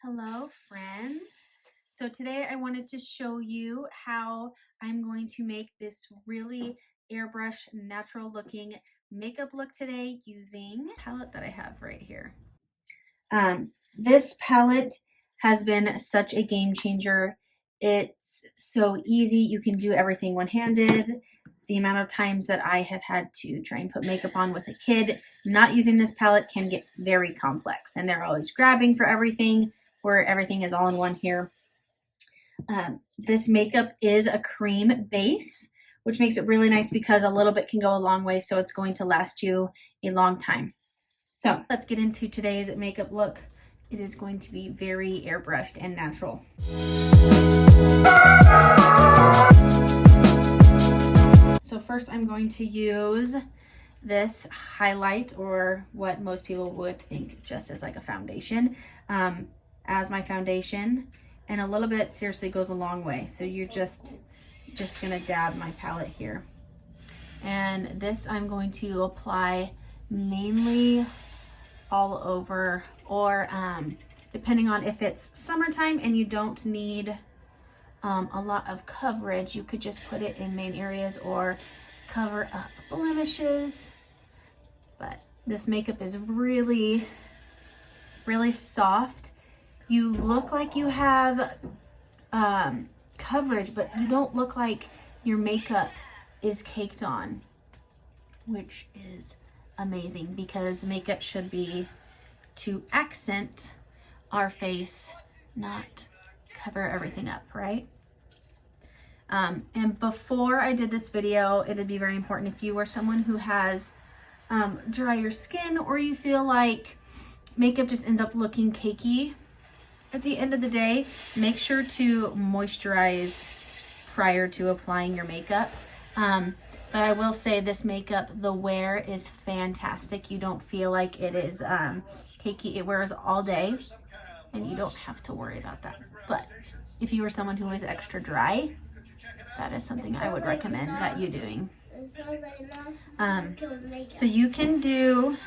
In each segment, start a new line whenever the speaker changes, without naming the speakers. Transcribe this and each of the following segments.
Hello friends. So today I wanted to show you how I'm going to make this really airbrush natural looking makeup look today using the palette that I have right here. This palette has been such a game changer. It's so easy. You can do everything one-handed. The amount of times that I have had to try and put makeup on with a kid not using this palette can get very complex, and they're always grabbing for everything, where everything is all in one here. This makeup is a cream base, which makes it really nice because a little bit can go a long way, so it's going to last you a long time. So let's get into today's makeup look. It is going to be very airbrushed and natural. So first I'm going to use this highlight, or what most people would think just as like a foundation, as my foundation, and a little bit seriously goes a long way. So you're just gonna dab my palette here, and this I'm going to apply mainly all over, or depending on if it's summertime and you don't need a lot of coverage, you could just put it in main areas or cover up blemishes. But this makeup is really soft. You look like you have coverage, but you don't look like your makeup is caked on, which is amazing because makeup should be to accent our face, not cover everything up, right? And before I did this video, it'd be very important, if you are someone who has drier skin, or you feel like makeup just ends up looking cakey at the end of the day, make sure to moisturize prior to applying your makeup. But I will say this makeup, the wear is fantastic. You don't feel like it is cakey. It wears all day and you don't have to worry about that. But if you are someone who is extra dry, that is something I would recommend that you doing. So you can do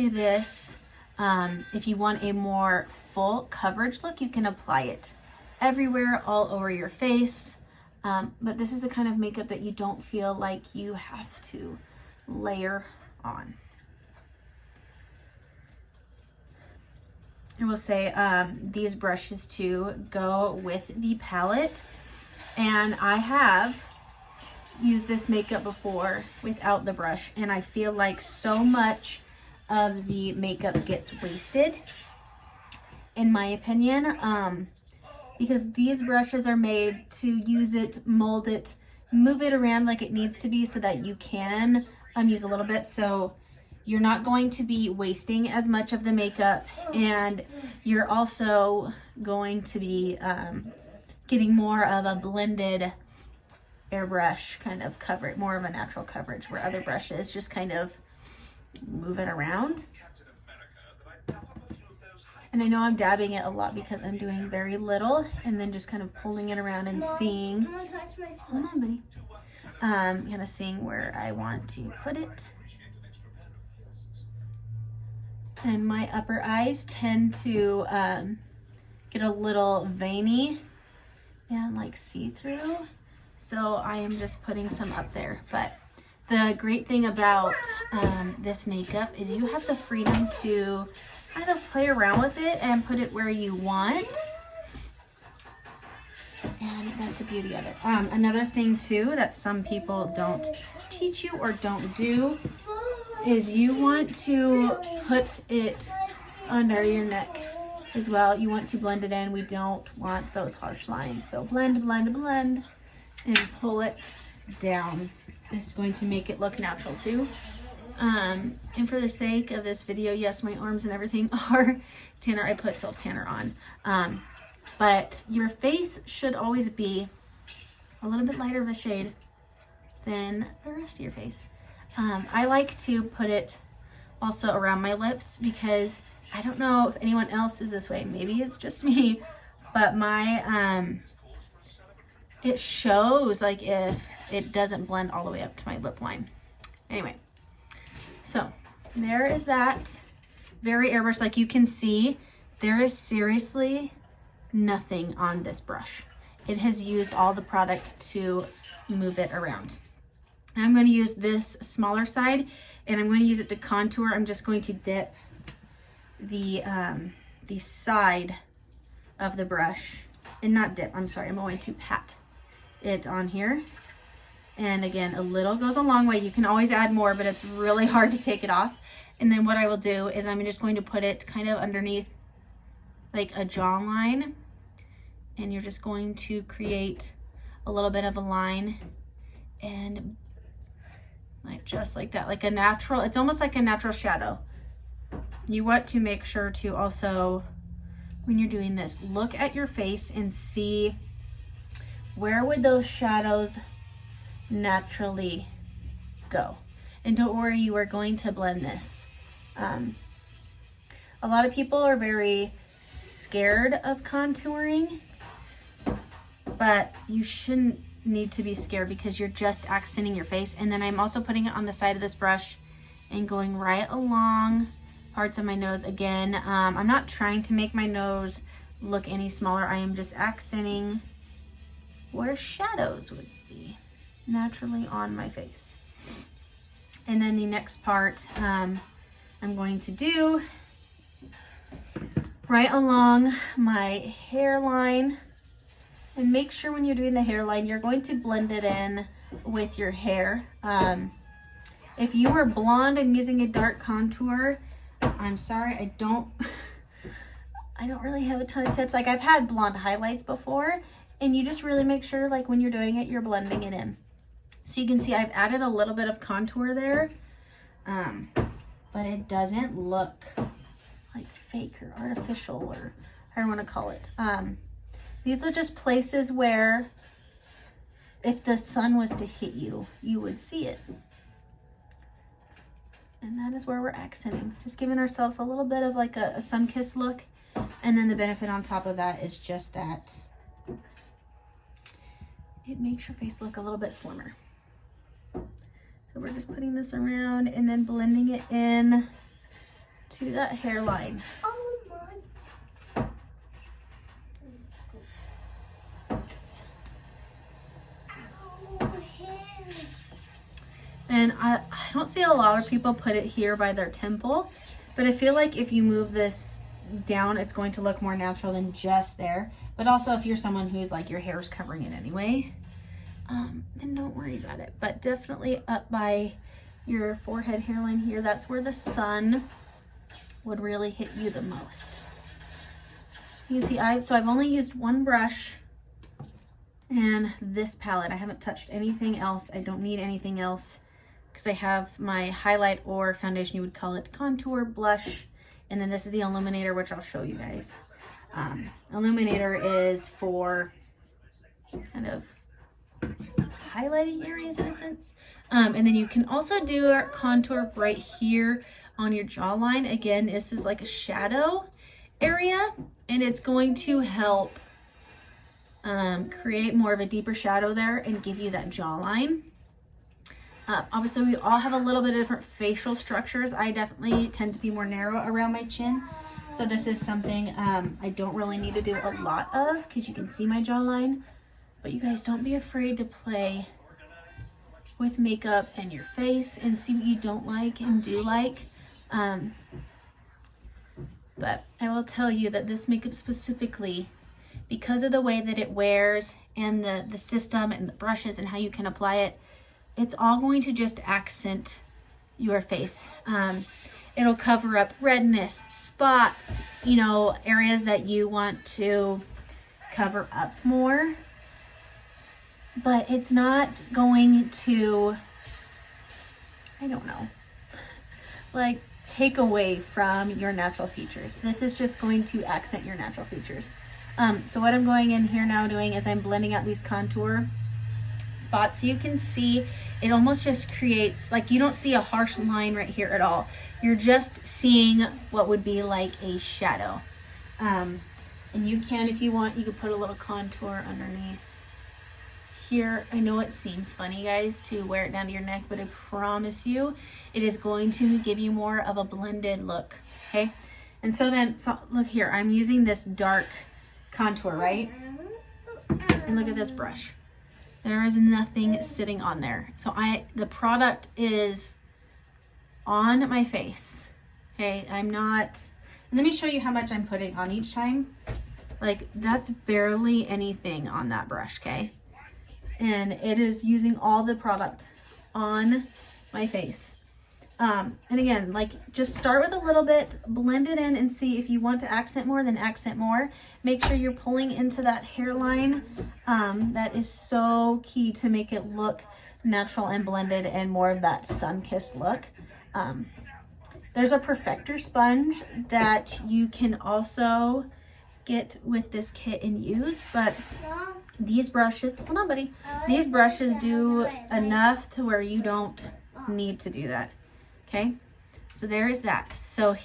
this. If you want a more full coverage look, you can apply it everywhere, all over your face. But this is the kind of makeup that you don't feel like you have to layer on. I will say these brushes too go with the palette, and I have used this makeup before without the brush, and I feel like so much of the makeup gets wasted, in my opinion, because these brushes are made to use it, mold it, move it around like it needs to be so that you can use a little bit. So you're not going to be wasting as much of the makeup, and you're also going to be getting more of a blended airbrush kind of coverage, more of a natural coverage, where other brushes just kind of move it around. And I know I'm dabbing it a lot because I'm doing very little and then just kind of pulling it around and seeing, hold on buddy, kind of seeing where I want to put it. And my upper eyes tend to get a little veiny and like see-through, so I am just putting some up there. But the great thing about this makeup is you have the freedom to kind of play around with it and put it where you want, and that's the beauty of it. Another thing too that some people don't teach you or don't do is you want to put it under your neck as well. You want to blend it in. We don't want those harsh lines, so blend, and pull it down. It's going to make it look natural too. And for the sake of this video, yes, my arms and everything are tanner. I put self tanner on, but your face should always be a little bit lighter of a shade than the rest of your face. I like to put it also around my lips because I don't know if anyone else is this way. Maybe it's just me, but my it shows like if it doesn't blend all the way up to my lip line. Anyway, so there is that. Very airbrush. Like you can see, There is seriously nothing on this brush. It has used all the product to move it around. And I'm going to use this smaller side, and I'm going to use it to contour. I'm just going to dip the side of the brush, and not dip, I'm sorry, I'm going to pat it on here. And again, a little goes a long way. You can always add more, but it's really hard to take it off. And then what I will do is I'm just going to put it kind of underneath like a jawline, and you're just going to create a little bit of a line, and like just like that, like a natural, it's almost like a natural shadow. You want to make sure to also, when you're doing this, look at your face and see where would those shadows naturally go. And don't worry, you are going to blend this. A lot of people are very scared of contouring, but you shouldn't need to be scared because you're just accenting your face. And then I'm also putting it on the side of this brush and going right along parts of my nose. Again, I'm not trying to make my nose look any smaller. I am just accenting where shadows would be naturally on my face. And then the next part I'm going to do right along my hairline. And make sure when you're doing the hairline, you're going to blend it in with your hair. If you were blonde and using a dark contour, I'm sorry, I don't really have a ton of tips. Like, I've had blonde highlights before, and you just really make sure, like, when you're doing it, you're blending it in. So you can see I've added a little bit of contour there, but it doesn't look like fake or artificial, or however you want to call it. These are just places where if the sun was to hit you, you would see it. And that is where we're accenting. Just giving ourselves a little bit of like a sun-kissed look. And then the benefit on top of that is just that it makes your face look a little bit slimmer. So we're just putting this around and then blending it in to that hairline. And I don't see a lot of people put it here by their temple, but I feel like if you move this down, it's going to look more natural than just there. But also if you're someone who's like your hair's covering it anyway, then don't worry about it. But definitely up by your forehead hairline here, that's where the sun would really hit you the most. You can see I've only used one brush and this palette. I haven't touched anything else. I don't need anything else, because I have my highlight or foundation, you would call it, contour, blush, and then this is the illuminator, which I'll show you guys. Illuminator is for kind of highlighting areas in a sense. And then you can also do a contour right here on your jawline. Again, this is like a shadow area, and it's going to help create more of a deeper shadow there and give you that jawline. Obviously, we all have a little bit of different facial structures. I definitely tend to be more narrow around my chin. So this is something I don't really need to do a lot of, because you can see my jawline. But you guys, don't be afraid to play with makeup and your face and see what you don't like and do like. But I will tell you that this makeup specifically, because of the way that it wears and the system and the brushes and how you can apply it, it's all going to just accent your face. It'll cover up redness, spots, you know, areas that you want to cover up more. But it's not going to, I don't know, like take away from your natural features. This is just going to accent your natural features. So what I'm going in here now doing is I'm blending out these contour spots. So you can see it almost just creates, like, you don't see a harsh line right here at all. You're just seeing what would be like a shadow. And you can, if you want, you could put a little contour underneath here. I know it seems funny, guys, to wear it down to your neck, but I promise you it is going to give you more of a blended look. Okay, And so then, so look here, I'm using this dark contour, right? And look at this brush. There is nothing sitting on there. So the product is on my face. Okay, I'm not, let me show you how much I'm putting on each time. Like, that's barely anything on that brush, okay? And it is using all the product on my face. And again, like, just start with a little bit, blend it in, and see if you want to accent more, then accent more. Make sure you're pulling into that hairline. That is so key to make it look natural and blended and more of that sun-kissed look. There's a perfector sponge that you can also get with this kit and use, but these brushes, hold on buddy, these brushes do enough to where you don't need to do that. Okay, so there is that. So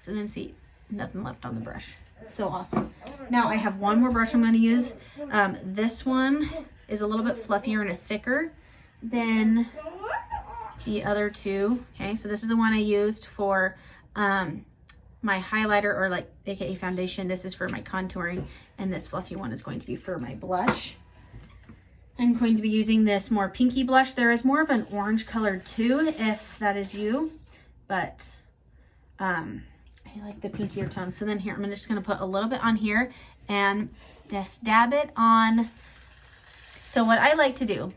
then see, nothing left on the brush. It's so awesome. Now I have one more brush I'm going to use. This one is a little bit fluffier and thicker than the other two. Okay, so this is the one I used for my highlighter, or like aka foundation. This is for my contouring, and this fluffy one is going to be for my blush. I'm going to be using this more pinky blush. There is more of an orange color too, if that is you, but I like the pinkier tone. So then here, I'm just gonna put a little bit on here and just dab it on. So what I like to do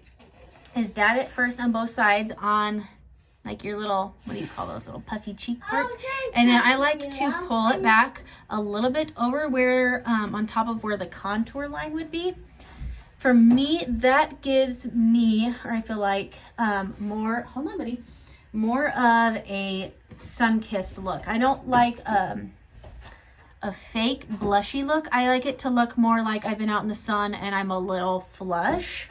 is dab it first on both sides on like your little, what do you call those little puffy cheek parts? And then I like to pull it back a little bit over where, on top of where the contour line would be. For me, that gives me, or I feel like, more, hold on buddy, more of a sun-kissed look. I don't like a fake blushy look. I like it to look more like I've been out in the sun and I'm a little flush.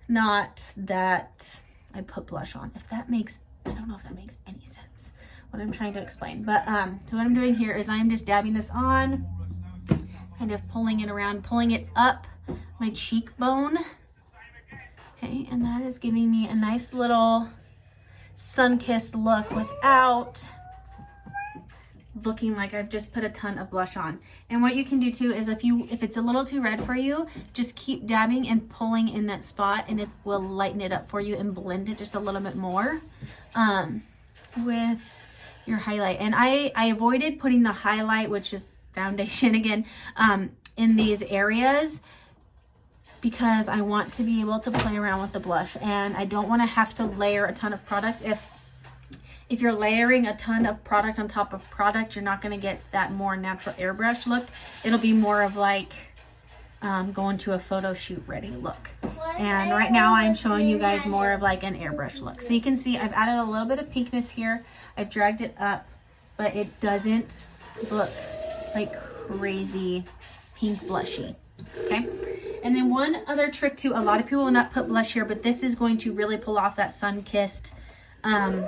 Not that I put blush on. If that makes, I don't know if that makes any sense, what I'm trying to explain. But so what I'm doing here is I'm just dabbing this on, kind of pulling it around, pulling it up my cheekbone. Okay, and that is giving me a nice little sun-kissed look without looking like I've just put a ton of blush on. And what you can do too is if it's a little too red for you, just keep dabbing and pulling in that spot, and it will lighten it up for you and blend it just a little bit more with your highlight. And I avoided putting the highlight, which is foundation again, in these areas, because I want to be able to play around with the blush, and I don't want to have to layer a ton of product. If you're layering a ton of product on top of product, you're not going to get that more natural airbrush look. It'll be more of like going to a photo shoot ready look. And right now I'm showing you guys more of like an airbrush look. So you can see I've added a little bit of pinkness here. I've dragged it up, but it doesn't look like crazy pink blushy. Okay. And then one other trick too, a lot of people will not put blush here, but this is going to really pull off that sun-kissed, I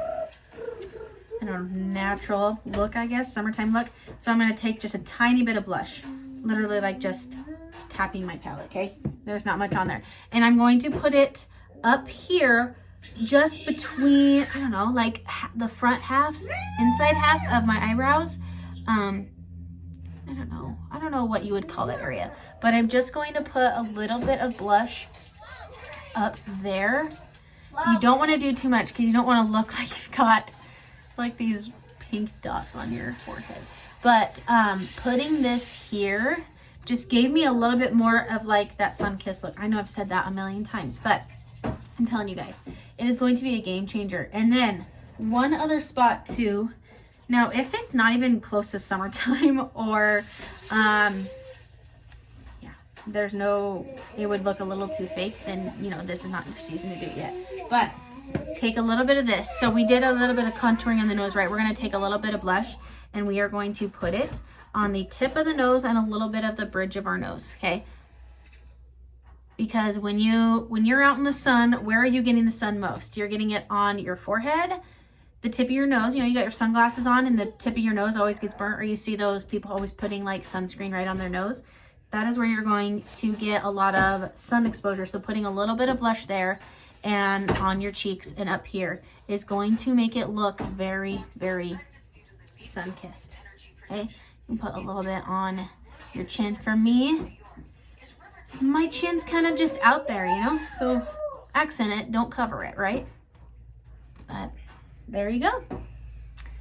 don't know, natural look, I guess, summertime look. So I'm going to take just a tiny bit of blush, literally like just tapping my palette, okay? There's not much on there. And I'm going to put it up here just between, I don't know, like the front half, inside half of my eyebrows. I don't know what you would call that area, but I'm just going to put a little bit of blush up there. You don't want to do too much because you don't want to look like you've got like these pink dots on your forehead. But putting this here just gave me a little bit more of like that sun-kissed look. I know I've said that a million times, but I'm telling you guys, it is going to be a game changer. And then one other spot too. Now, if it's not even close to summertime, or there's no, it would look a little too fake, then you know this is not your season to do it yet. But take a little bit of this. So we did a little bit of contouring on the nose, right? We're going to take a little bit of blush and we are going to put it on the tip of the nose and a little bit of the bridge of our nose, okay? Because when you're out in the sun, where are you getting the sun most? You're getting it on your forehead, the tip of your nose. You know, you got your sunglasses on and the tip of your nose always gets burnt, or you see those people always putting like sunscreen right on their nose. That is where you're going to get a lot of sun exposure. So putting a little bit of blush there and on your cheeks and up here is going to make it look very, very sun-kissed. Okay, you can put a little bit on your chin. For me, my chin's kind of just out there, you know, so accent it, don't cover it, right? But there you go.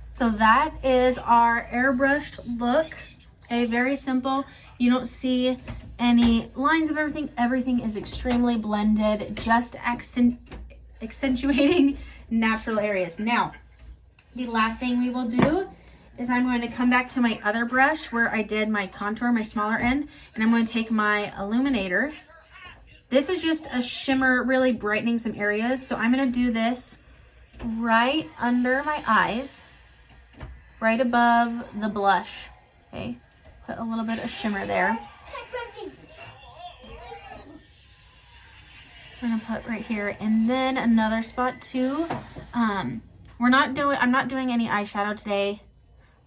So that is our airbrushed look. Okay, very simple. You don't see any lines of everything. Everything is extremely blended, just accentuating natural areas. Now, the last thing we will do is I'm going to come back to my other brush where I did my contour, my smaller end, and I'm going to take my illuminator. This is just a shimmer, really brightening some areas. So I'm going to do this right under my eyes, right above the blush. Okay, put a little bit of shimmer there. I'm gonna put right here, and then another spot too. I'm not doing any eyeshadow today.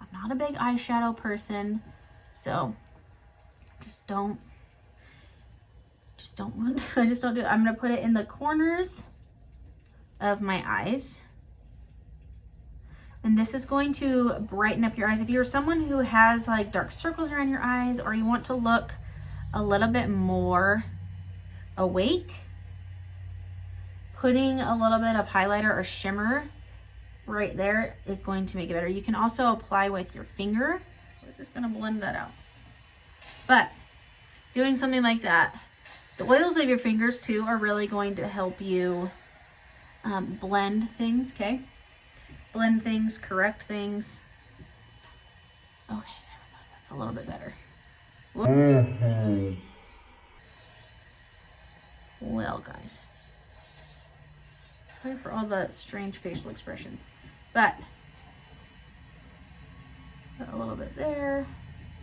I'm not a big eyeshadow person, so I just don't do it. I'm gonna put it in the corners of my eyes. And this is going to brighten up your eyes. If you're someone who has like dark circles around your eyes, or you want to look a little bit more awake, putting a little bit of highlighter or shimmer right there is going to make it better. You can also apply with your finger. We're just gonna blend that out. But doing something like that, the oils of your fingers too are really going to help you blend things, okay? Blend things, correct things. Okay, there we go. That's a little bit better. Well, guys. Sorry for all the strange facial expressions. But put a little bit there.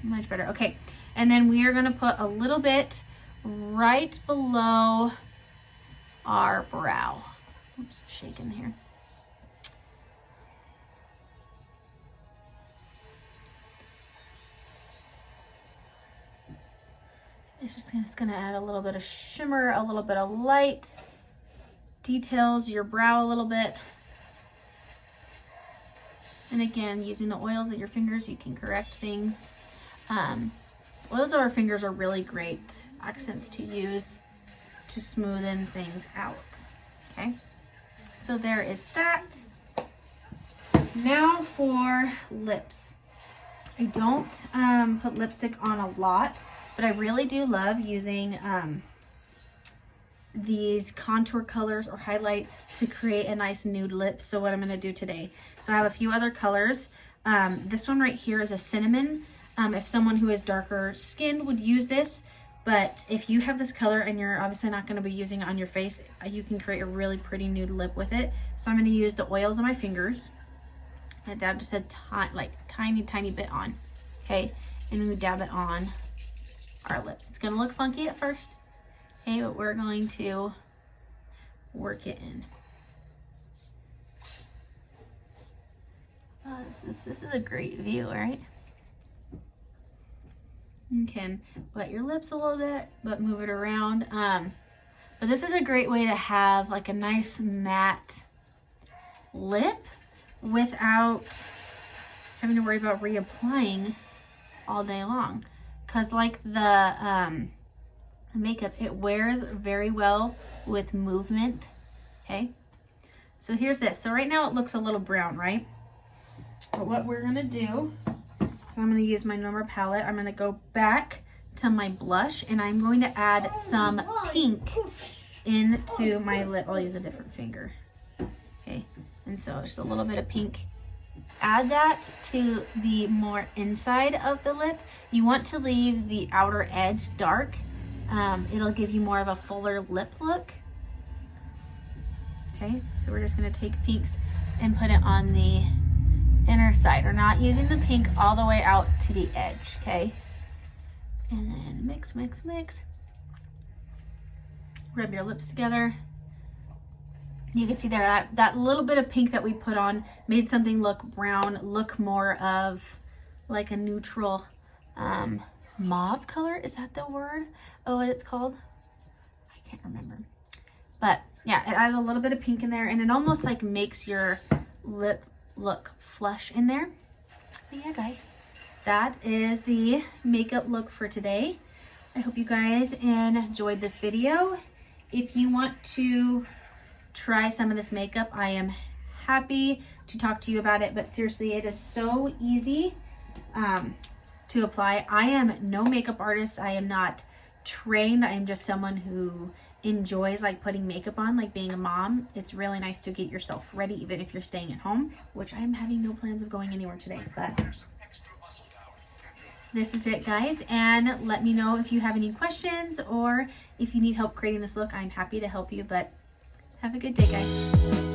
Much better. Okay, and then we are going to put a little bit right below our brow. Oops, shaking here. It's just going to add a little bit of shimmer, a little bit of light, details your brow a little bit. And again, using the oils of your fingers, you can correct things. Oils of our fingers are really great accents to use to smoothen things out. Okay, so there is that. Now for lips. I don't put lipstick on a lot, but I really do love using these contour colors or highlights to create a nice nude lip. So what I'm going to do today, so I have a few other colors. This one right here is a cinnamon. If someone who is darker skinned would use this, but if you have this color and you're obviously not going to be using it on your face, you can create a really pretty nude lip with it. So I'm going to use the oils of my fingers. I dab just a tiny bit on, okay, and then we dab it on our lips. It's going to look funky at first, okay, but we're going to work it in. This is a great view, right? You can wet your lips a little bit, but move it around. But this is a great way to have like a nice matte lip without having to worry about reapplying all day long. Because like the makeup, it wears very well with movement, okay? So here's this. So right now it looks a little brown, right? But what we're gonna do, so I'm gonna use my normal palette. I'm gonna go back to my blush and I'm going to add some pink into my lip. I'll use a different finger, okay? And so just a little bit of pink. Add that to the more inside of the lip. You want to leave the outer edge dark. It'll give you more of a fuller lip look. Okay, so we're just gonna take pinks and put it on the inner side. We're not using the pink all the way out to the edge, okay? And then mix, mix, mix. Rub your lips together. You can see there that little bit of pink that we put on made something look brown, look more of like a neutral mauve color. Is that the word? Oh, what it's called? I can't remember. But yeah, it added a little bit of pink in there and it almost like makes your lip look flush in there. But yeah, guys, that is the makeup look for today. I hope you guys enjoyed this video. If you want to try some of this makeup, I am happy to talk to you about it, but seriously, it is so easy to apply. I am no makeup artist. I am not trained. I am just someone who enjoys like putting makeup on, like being a mom. It's really nice to get yourself ready even if you're staying at home, which I'm having no plans of going anywhere today, but this is it, guys. And let me know if you have any questions or if you need help creating this look. I'm happy to help you, but have a good day, guys.